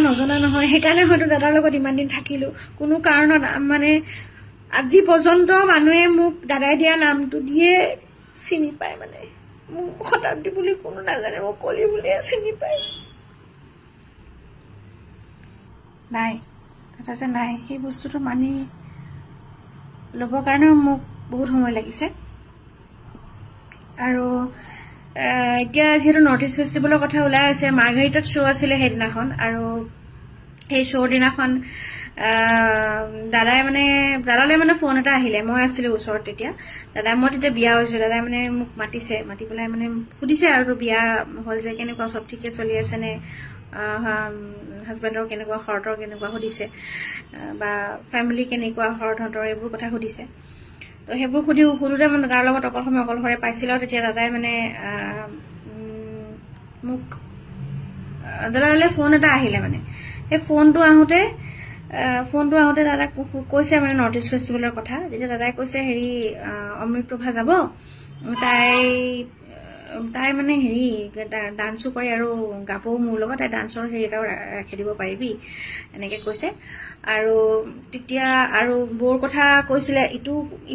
নজনা নহয় সেইকাৰণে হয়তো দাদাৰ লগত ইমান দিন থাকিলো কোনো কাৰণত মানে আজি পৰ্যন্ত মানুহে মোক দাদাই দিয়া নামটো দিয়ে চিনি পায় মানে মোক শতাব্দী বুলি কোনো নাজানে মোক কলি বুলি চিনি পায় নাই কথা যে নাই সেই বস্তুটো মানি ল'বৰ কাৰণে মোক বহুত সময় লাগিছে আৰু এতিয়া যেহেতু নৰ্থ ইষ্ট ফেষ্টিভেলৰ কথা ওলাই আছে মাৰ্ঘাৰিটাত শ্ব' আছিলে সেইদিনাখন আৰু সেই শ্ব' দিনাখন দাদালে মানে ফোন এটা আহিলে মই আছিলো ওচৰত তেতিয়া মই তেতিয়া বিয়া হৈছো দাদাই মানে মোক মাতি পেলাই মানে সুধিছে আৰু বিয়া হল যে কেনেকুৱা সব ঠিকে চলি আছে নে হাজবেণ্ডৰ কেনেকুৱা হৰ্টৰ কেনেকুৱা সুধিছে বা ফেমিলি কেনেকুৱা হৰ্টৰ এইবোৰ কথা সুধিছে তো সেইবোৰ সুধোতে মানে দাদাৰ লগত অকলশৰে পাইছিল আৰু তেতিয়া দাদাই মানে মোক দাদালে ফোন এটা আহিলে মানে সেই ফোনটো আহোতে দাদাক কৈছে মানে নৰ্থ ইষ্ট ফেষ্টিভেলৰ কথা যেতিয়া দাদাই কৈছে হেৰি অমৃতপ্ৰভা যাব তাই মানে হেৰি ডান্সো কৰে আৰু গাবও মোৰ লগত তাই ডান্সৰ হেৰি এটাও ৰাখি দিব পাৰিবি এনেকে কৈছে আৰু তেতিয়া আৰু বৰ কথা কৈছিলে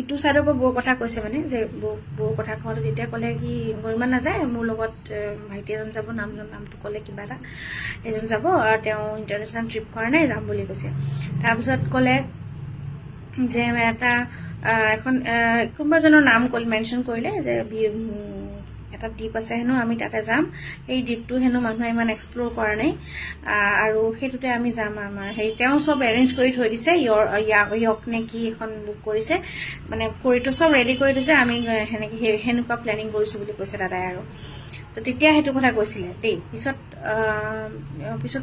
ইটো চাইডৰ পৰা বৰ কথা কৈছে মানে যে বৰ কথা কওঁতে তেতিয়া ক'লে কি গৰিমা নাযায় মোৰ লগত ভাইটি এজন যাব নামটো ক'লে কিবা এটা এজন যাব আৰু তেওঁ ইণ্টাৰনেশ্যনেল ট্ৰিপ কৰা নাই যাম বুলি কৈছে তাৰপিছত ক'লে যে এটা এখন কোনোবাজনৰ নাম মেনশ্যন কৰিলে যে এটা দ্বীপ আছে হেনো আমি তাতে যাম এই দ্বীপটো হেনো মানুহে ইমান এক্সপ্লোৰ কৰা নাই আৰু সেইটোতে আমি যাম আমাৰ হেৰি তেওঁ চব এৰেঞ্জ কৰি থৈ দিছে য়ক নে কি এখন বুক কৰিছে মানে কৰিটো চব ৰেডি কৰি দিছে আমি সেনেকুৱা প্লেনিং কৰিছো বুলি কৈছে দাদাই আৰু তো তেতিয়া সেইটো কথা কৈছিলে দেই পিছত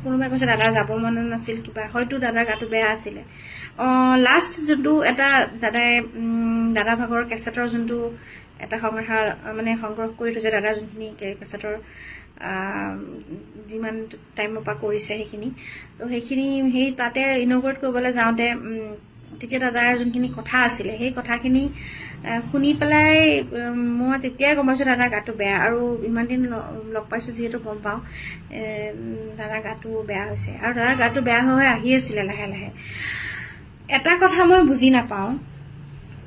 কোনোবাই কৈছে দাদাৰ যাব মন নাছিল কিবা হয়তো দাদাৰ গাটো বেয়া আছিলে লাষ্ট যোনটো এটা দাদা ভাগৰ কেছেটৰ যোনটো এটা সংগ্ৰহ কৰি থৈছে দাদা যোনখিনি কেছেটৰ যিমান টাইমৰ পৰা কৰিছে সেইখিনি তো সেইখিনি সেই তাতে ইনগ্ৰেট কৰিবলৈ যাওঁতে তেতিয়া দাদাৰ যোনখিনি কথা আছিলে সেই কথাখিনি শুনি পেলাই মই তেতিয়াই গম পাইছো দাদাৰ গাটো বেয়া আৰু ইমান দিন লগ পাইছো যিহেতু গম পাওঁ দাদাৰ গাটো বেয়া হৈছে আৰু দাদাৰ গাটো বেয়া হৈ আহি আছিলে লাহে লাহে এটা কথা মই বুজি নাপাওঁ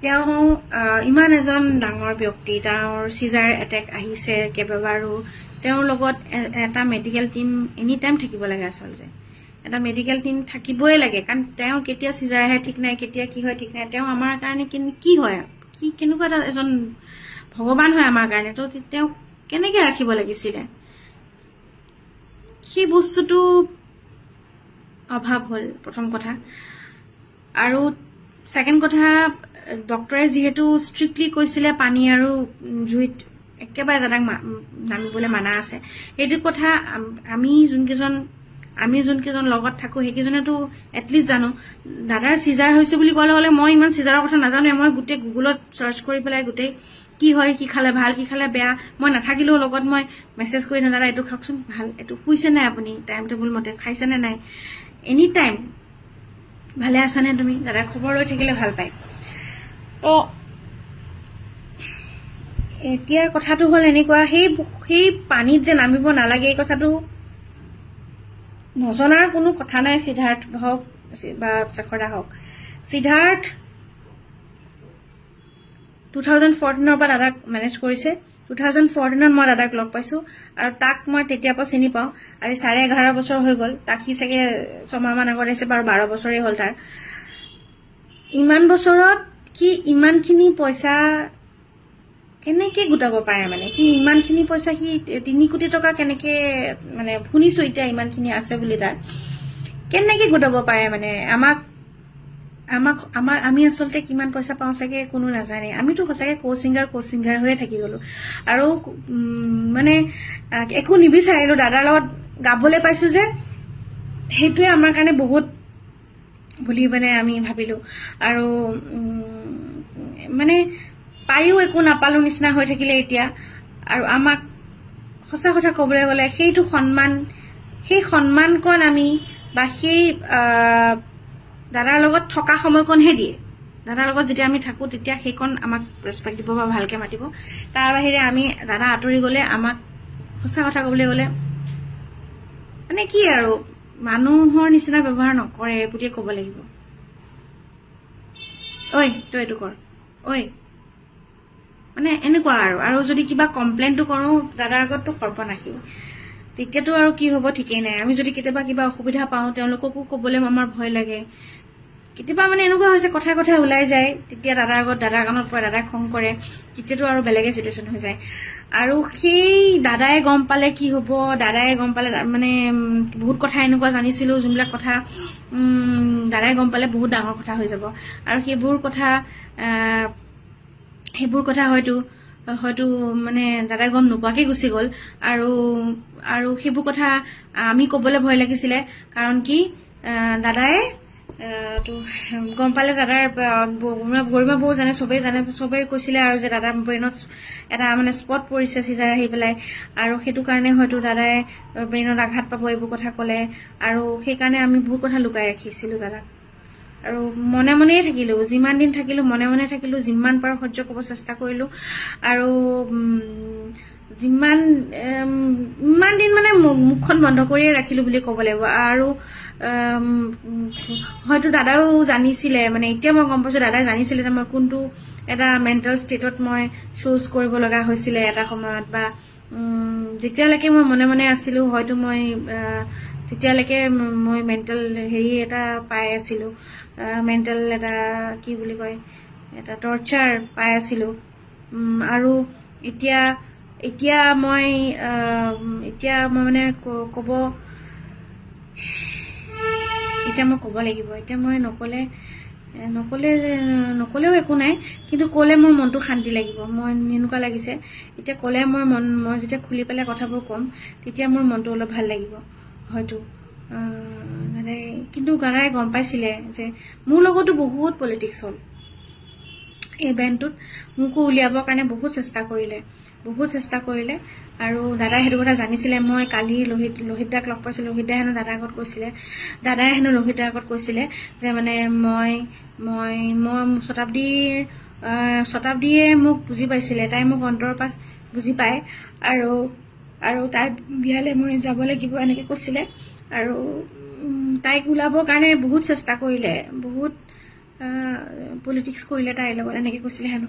তেওঁ ইমান এজন ডাঙৰ ব্যক্তি তেওঁৰ সিজাৰ এটেক আহিছে কেইবাবাৰো তেওঁৰ লগত এটা মেডিকেল টিম এনি টাইম থাকিব লাগে আচলতে এটা মেডিকেল টিম থাকিবই লাগে কাৰণ তেওঁ কেতিয়া সিজাৰ আহে ঠিক নাই কেতিয়া কি হয় ঠিক নাই তেওঁ আমাৰ কাৰণে কি হয় কি কেনেকুৱা এজন ভগৱান হয় আমাৰ কাৰণে তো তেওঁ কেনেকে ৰাখিব লাগিছিলে সেই বস্তুটো অভাৱ হ'ল প্ৰথম কথা আৰু সেকেন্ড কথা ডক্টৰে যিহেতু স্ট্ৰিক্টলি কৈছিলে পানী আৰু জুইত একেবাৰে দাদাক নামিবলৈ মানা আছে এইটো কথা আমি যোনকেইজন লগত থাকো সেইকেইজনেতো এটলিষ্ট জানো দাদাৰ সিজাৰ হৈছে বুলি ক'লে মই ইমান সিজাৰৰ কথা নাজানো মই গোটেই গুগলত সাৰ্চ কৰি পেলাই গোটেই কি হয় কি খালে ভাল কি খালে বেয়া মই নাথাকিলেও লগত মই মেছেজ কৰি দাদা এইটো খাওকচোন ভাল এইটো শুইছে নাই আপুনি টাইম টেবুল মতে খাইছে নে নাই এনি টাইম ভালে আছা নে তুমি দাদা খবৰ লৈ থাকিলে ভাল পায় তো এতিয়া কথাটো হ'ল এনেকুৱা সেই পানীত যে নামিব নালাগে এই কথাটো নজনাৰ কোনো কথা নাই সিদ্ধাৰ্থ হওক বা শেখৰ দা হওক সিদ্ধাৰ্থ 2014 পৰা দাদাক মেনেজ কৰিছে 2014 মই দাদাক লগ পাইছো আৰু তাক মই তেতিয়াৰ পৰা চিনি পাওঁ আজি 11.5 বছৰ হৈ গ'ল তাক সি চাগে 6 মাহমান আগত আহিছে বাৰু 12 বছৰেই হ'ল তাৰ ইমান বছৰত কি ইমানখিনি পইচা কেনেকে গোটাব পাৰে মানে কি ইমানখিনি পইচা কি 3 কোটি টকা কেনেকে মানে শুনিছো এতিয়া ইমানখিনি আছে বুলি তাৰ কেনেকে গোটাব পাৰে মানে আমি আসলতে কিমান পইচা পাওঁ চাগে কোনো নাজানে আমিতো সঁচাকে কোচিংগাৰ হৈয়ে থাকি গলো আৰু মানে একো নিবিচাৰিলো দাদাৰ লগত গাবলৈ পাইছো যে সেইটোৱে আমাৰ কাৰণে বহুত বুলি মানে আমি ভাবিলো আৰু মানে পাইও একো নাপালো নিচিনা হৈ থাকিলে এতিয়া আৰু আমাক সঁচা কথা ক'বলৈ গ'লে সেইটো সেই সন্মানকণ আমি বা সেই দাদাৰ লগত থকা সময়কণহে দিয়ে দাদাৰ লগত যেতিয়া আমি থাকো তেতিয়া সেইকণ আমাক ৰেসপেক্ট দিব বা ভালকে মাতিব তাৰ বাহিৰে আমি দাদা আঁতৰি গ'লে আমাক সঁচা কথা ক'বলৈ গ'লে মানে কি আৰু মানুহৰ নিচিনা ব্যৱহাৰ নকৰে বুলিয়ে ক'ব লাগিব। ঐ তই এইটো কৰ, ঐ মানে এনেকুৱা আৰু যদি কিবা কমপ্লেইনটো কৰোঁ দাদাৰ আগততো সৰ্বনাশী, তেতিয়াতো আৰু কি হ'ব ঠিকেই নাই। আমি যদি কেতিয়াবা কিবা অসুবিধা পাওঁ তেওঁলোককো ক'বলৈ আমাৰ ভয় লাগে। কেতিয়াবা মানে এনেকুৱা হৈছে কথাই কথাই ওলাই যায়, তেতিয়া দাদাৰ আগত দাদাৰ কাণত পৰে, দাদাই খং কৰে, তেতিয়াতো আৰু বেলেগে চিটুৱেশ্যন হৈ যায়। আৰু সেই দাদাই গম পালে কি হ'ব, দাদাই গম পালে মানে বহুত কথা এনেকুৱা জানিছিলোঁ যোনবিলাক কথা দাদাই গম পালে বহুত ডাঙৰ কথা হৈ যাব। আৰু সেইবোৰ কথা হয়তো মানে দাদাই গম নোপোৱাকে গুচি গ'ল। আৰু সেইবোৰ কথা আমি ক'বলৈ ভয় লাগিছিলে, কাৰণ কি দাদাই তো গম পালে দাদাৰ গৰিমা বৌ জানে, চবেই কৈছিলে আৰু যে দাদাৰ ব্ৰেইনত এটা মানে স্পট পৰিছে চিজাৰ আহি পেলাই, আৰু সেইটো কাৰণে হয়তো দাদাই ব্ৰেইনত আঘাত পাব এইবোৰ কথা ক'লে। আৰু সেইকাৰণে আমি বহুত কথা লুকাই ৰাখিছিলোঁ দাদাক। আৰু মনে মনেই থাকিলোঁ, যিমান দিন থাকিলোঁ মনে মনে থাকিলোঁ, যিমান পাৰোঁ সহ্য কৰিব চেষ্টা কৰিলোঁ। আৰু ইমান দিন মানে মুখখন বন্ধ কৰিয়ে ৰাখিলোঁ বুলি ক'ব লাগিব। আৰু হয়তো দাদাও জানিছিলে, মানে এতিয়া মই গম পাইছোঁ দাদাই জানিছিলে যে মই কোনটো এটা মেণ্টেল ষ্টেটত মই শ্ব'জ কৰিব লগা হৈছিলে এটা সময়ত, বা যেতিয়ালৈকে মই মনে মনে আছিলোঁ হয়তো মই তেতিয়ালৈকে মই মেণ্টেল হেৰি এটা পাই আছিলোঁ, মেণ্টেল এটা কি বুলি কয় এটা টৰ্চাৰ পাই আছিলোঁ। আৰু এতিয়া মই মানে এতিয়া মই ক'ব লাগিব। এতিয়া মই নকলেও একো নাই, কিন্তু ক'লে মোৰ মনটো শান্তি লাগিব। মই এনেকুৱা লাগিছে এতিয়া ক'লে মই যেতিয়া খুলি পেলাই কথাবোৰ ক'ম তেতিয়া মোৰ মনটো অলপ ভাল লাগিব হয়তো। মানে কিন্তু দাদাই গম পাইছিলে যে মোৰ লগতো বহুত পলিটিক্স হ'ল এই ব্ৰেণ্ডটোত, মোকো উলিয়াবৰ কাৰণে বহুত চেষ্টা কৰিলে। আৰু দাদাই সেইটো কথা জানিছিলে। মই কালি লোহিত দাক লগ পাইছিলোঁ, লোহিত দাই হেনো দাদাৰ আগত কৈছিলে, লোহিত দাৰ আগত কৈছিলে যে মানে মই শতাব্দীয়ে মোক বুজি পাইছিলে, তাই মোক অন্তৰৰ পৰা বুজি পায়, আৰু তাই বিয়ালৈ মই যাব লাগিব এনেকৈ কৈছিলে। আৰু তাইক ওলাবৰ কাৰণে বহুত চেষ্টা কৰিলে, বহুত পলিটিক্স কৰিলে তাইৰ লগত, এনেকৈ কৈছিলে হেনো।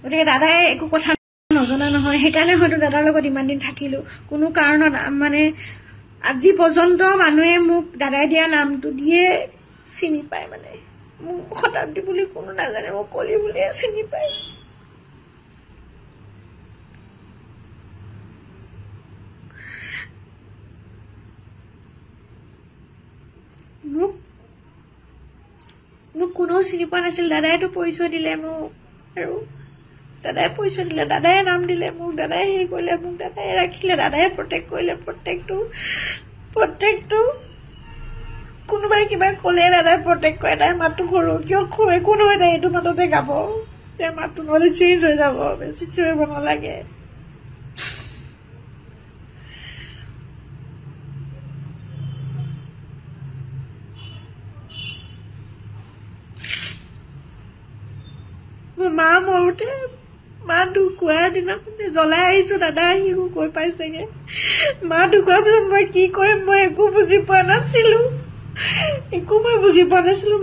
গতিকে দাদাই একো কথা নজনা নহয়, সেইকাৰণে হয়তো দাদাৰ লগত ইমান দিন থাকিলোঁ। কোনো কাৰণত মানে আজি পৰ্যন্ত মানুহে মোক দাদাই দিয়া নামটো দিয়ে চিনি পায়, মানে মোক শতাব্দী বুলি কোনো নাজানে, মোক কলি বুলিয়ে চিনি পায়। মোক কোনেও চিনি পোৱা নাছিল, দাদাইতো পৰিচয় দিলে মোক, আৰু দাদাই পৰিচয় দিলে, দাদাই নাম দিলে মোক, দাদাই হেৰি কৰিলে মোক, দাদাই ৰাখিলে, দাদাই প্ৰটেক্ট কৰিলে। প্ৰত্যেকটো কোনোবাই কিবা ক'লে দাদাই প্ৰটেক্ট কৰে। তাই মাতটো সৰু কিয় একো নহয়, তাই এইটো মাততে গাব, তাই মাতটো নহ'লে চেঞ্জ হৈ যাব, বেছি চিঞৰিব নালাগে। মা মৰোতে মা ঢুকুৱাৰ দিনাখনে জ্বলাই আহিছো, দাদা আহি কৈ পাইছেগে। মা ঢুকুৱাৰ পিছত মই কি কৰিম মই একো বুজি পোৱা নাছিলো,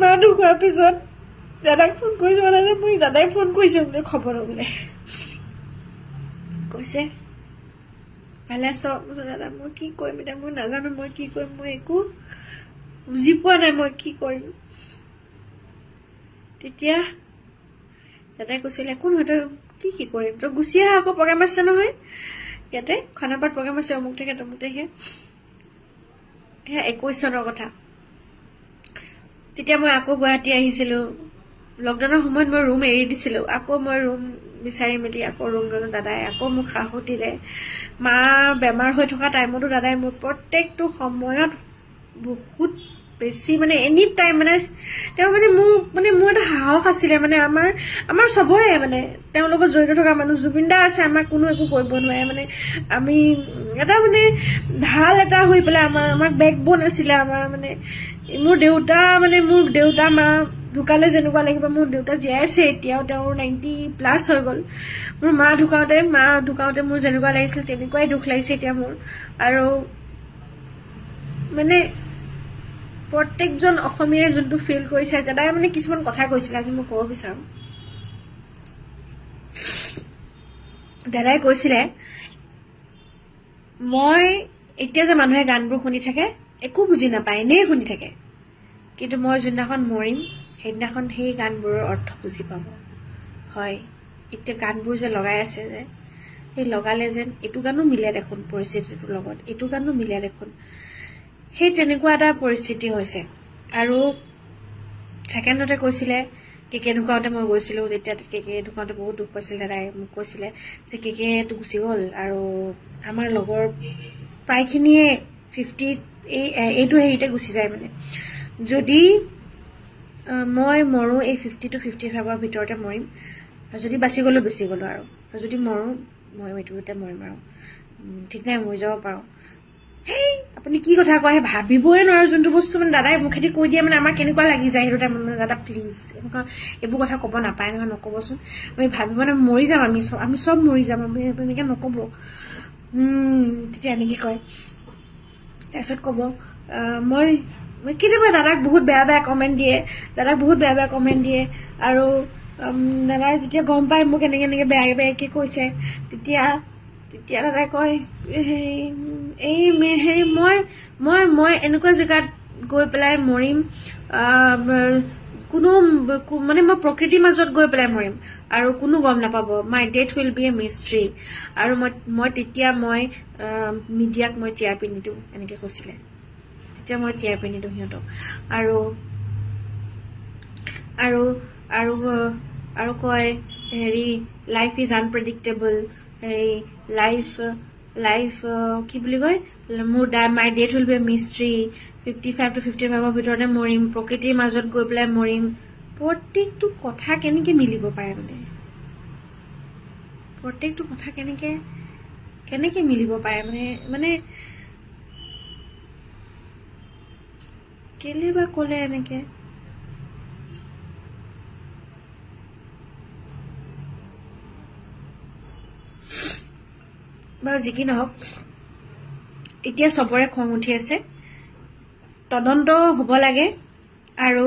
মা ঢুকুৱাৰ পিছত দাদাক ফোন কৰিছো, দাদাই ফোন কৰিছে বোলে খবৰ বোলে, কৈছে ভালে আছ? দাদা মই কি কৰিম এতিয়া, মই নাজানো মই কি কৰিম, মই একো বুজি পোৱা নাই মই কি কৰিম। তেতিয়া দাদাই কৈছিলে একো নহয়, তই কি কৰিম, তই গুচি আহ, আকৌ প্ৰগ্ৰেম আছে নহয় ইয়াতে, খানাপাৰাত প্ৰগ্ৰেম আছে, অমুক থাকে তমুক থাকে। সেয়া 21 চনৰ কথা। তেতিয়া মই আকৌ গুৱাহাটী আহিছিলোঁ, লকডাউনৰ সময়ত মই ৰুম এৰি দিছিলোঁ, আকৌ মই ৰুম বিচাৰি মেলি আকৌ ৰুম ল'লোঁ। দাদাই আকৌ মোক সাহস দিলে। মা বেমাৰ হৈ থকা টাইমতো দাদাই মোক প্ৰত্যেকটো সময়ত বহুত বেছি মানে এনি টাইম মানে তেওঁ মানে মোৰ এটা সাহস আছিলে, মানে আমাৰ চবৰে মানে তেওঁৰ লগত জড়িত থকা মানুহ জুবিন দা আছে, আমাক কোনো একো কৰিব নোৱাৰে, মানে আমি এটা মানে ভাল এটা হৈ পেলাই আমাক বেকবোন আছিলে আমাৰ। মানে মোৰ দেউতা মা ঢুকালে যেনেকুৱা লাগিব, মোৰ দেউতা জীয়াই আছে এতিয়াও, তেওঁৰ 90+ হৈ গ'ল। মোৰ মা ঢুকাওঁতে মোৰ যেনেকুৱা লাগিছিল তেনেকুৱাই দুখ লাগিছে এতিয়া মোৰ। আৰু মানে প্ৰত্যেকজন অসমীয়াই যোনটো ফিল কৰিছে দাদাই মানে কিছুমান কথা কৈছিলে আজি মই ক'ব বিচাৰো দাদাই কৈছিলে মই এতিয়া যে মানুহে গানবোৰ শুনি থাকে একো বুজি নাপায় এনেই শুনি থাকে কিন্তু মই যোনদিনাখন মৰিম সেইদিনাখন সেই গানবোৰৰ অৰ্থ বুজি পাব হয় এতিয়া গানবোৰ যে লগাই আছে যে এই লগালে যেন এইটো গানো মিলে দেখোন পৰিস্থিতিটোৰ লগত এইটো গানো মিলে দেখোন সেই তেনেকুৱা এটা পৰিস্থিতি হৈছে আৰু সেকেণ্ডতে কৈছিলে কেকে ঢুকাওঁতে মই গৈছিলোঁ তেতিয়া কেকে ঢুকাওঁতে বহুত দুখ পাইছিল দাদাই মোক কৈছিলে যে কেকেটো গুচি গ'ল আৰু আমাৰ লগৰ প্ৰায়খিনিয়ে 50 এইটো হেৰিতে গুচি যায় মানে যদি মই মৰো এই 50 to 55ৰ ভিতৰতে মৰিম যদি বাচি গ'লো আৰু যদি মৰো মই এইটোতে মৰিম আৰু ঠিক নাই মই যাব পাৰোঁ হেই আপুনি কি কথা কয় ভাবিবই নোৱাৰো যোনটো বস্তু মানে দাদাই মুখেদি কৈ দিয়ে মানে আমাৰ কেনেকুৱা লাগি যায় সেইটো টাইম দাদা প্লিজ এনেকুৱা এইবোৰ কথা ক'ব নাপায় নহয় নক'বচোন আমি ভাবিব মানে মৰি যাম আমি চব মৰি যাম আমি এনেকৈ নক'ব তেতিয়া এনেকৈ কয় তাৰপিছত ক'ব মই কেতিয়াবা দাদাক বহুত বেয়া কমেণ্ট দিয়ে আৰু দাদাই যেতিয়া গম পায় মোক এনেকৈ বেয়াকৈ কৈছে তেতিয়া দাদাই কয় হেৰি মই এনেকুৱা জেগাত গৈ পেলাই মৰিম কোনো মানে মই প্ৰকৃতিৰ মাজত গৈ পেলাই মৰিম আৰু কোনো গম নাপাব মাই ডেথ উইল বি এ মিষ্ট্ৰি আৰু মই তেতিয়া মিডিয়াক মই টিআৰপি নিদিওঁ এনেকৈ কৈছিলে তেতিয়া মই টিআৰপি নিদিওঁ সিহঁতক আৰু কয় Harry life is unpredictable Harry life কি বুলি কয় মোৰ my death will be a mystery 55 to 55ৰ ভিতৰতে মৰিম প্ৰকৃতিৰ মাজত গৈ পেলাই মৰিম প্ৰত্যেকটো কথা কেনেকৈ মিলিব পাৰে প্ৰত্যেকটো কথা কেনেকৈ মিলিব পাৰে মানে কেলে বা ক'লে এনেকৈ বাৰু যি কি নহওক এতিয়া চবৰে খং উঠি আছে তদন্ত হ'ব লাগে আৰু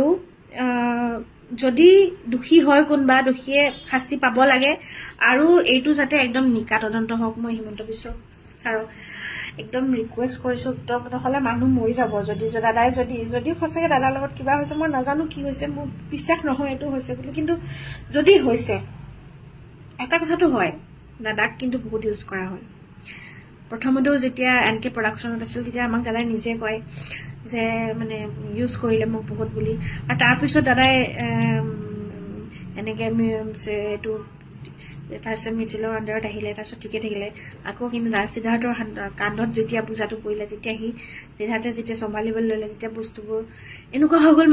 যদি দোষী হয় কোনোবা দোষীয়ে শাস্তি পাব লাগে আৰু এইটো যাতে একদম নিকা তদন্ত হওক মই হিমন্ত বিশ্ব ছাৰক একদম ৰিকুৱেষ্ট কৰিছোঁ নহ'লে মানুহ মৰি যাব দাদাই যদি সঁচাকৈ দাদাৰ লগত কিবা হৈছে মই নাজানো কি হৈছে মোৰ বিশ্বাস নহয় এইটো হৈছে বুলি কিন্তু যদি হৈছে এটা কথাটো হয় দাদাক কিন্তু বহুত ইউজ কৰা হয় প্ৰথমতেও যেতিয়া এনকে প্ৰডাকশ্যনত আছিল তেতিয়া আমাক দাদাই নিজে কয় যে মানে ইউজ কৰিলে মোক বহুত বুলি আৰু তাৰপিছত দাদাই এনেকৈ এইটো তাৰপিছত মিডিলৰ আণ্ডাৰত আহিলে তাৰপিছত ঠিকে থাকিলে আকৌ কিন্তু সিদ্ধাৰ্থৰ কান্ধত যেতিয়া বোজাটো পৰিলে তেতিয়া সিদ্ধাৰ্থে যেতিয়া চম্ভালিবলৈ ল'লে তেতিয়া বস্তুবোৰ এনেকুৱা হৈ গ'ল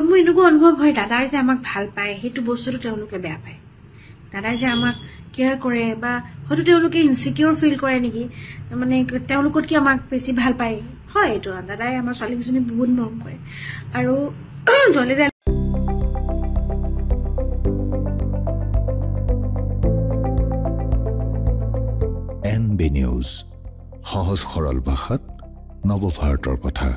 মোৰ এনেকুৱা অনুভৱ হয় দাদাই যে আমাক ভাল পায় সেইটো বস্তুটো তেওঁলোকে বেয়া পায় দাদাই যে আমাক কেয়াৰ কৰে বা হয়তো তেওঁলোকে ইনচিকিউৰ ফিল কৰে নেকি মানে তেওঁলোকতকৈ আমাক বেছি ভাল পায় হয় এইটো দাদাই আমাৰ ছোৱালীকেইজনী বহুত মৰম কৰে আৰু জ্বলে যায় NB নিউজ সহজ সৰল ভাষাত নৱভাৰতৰ কথা।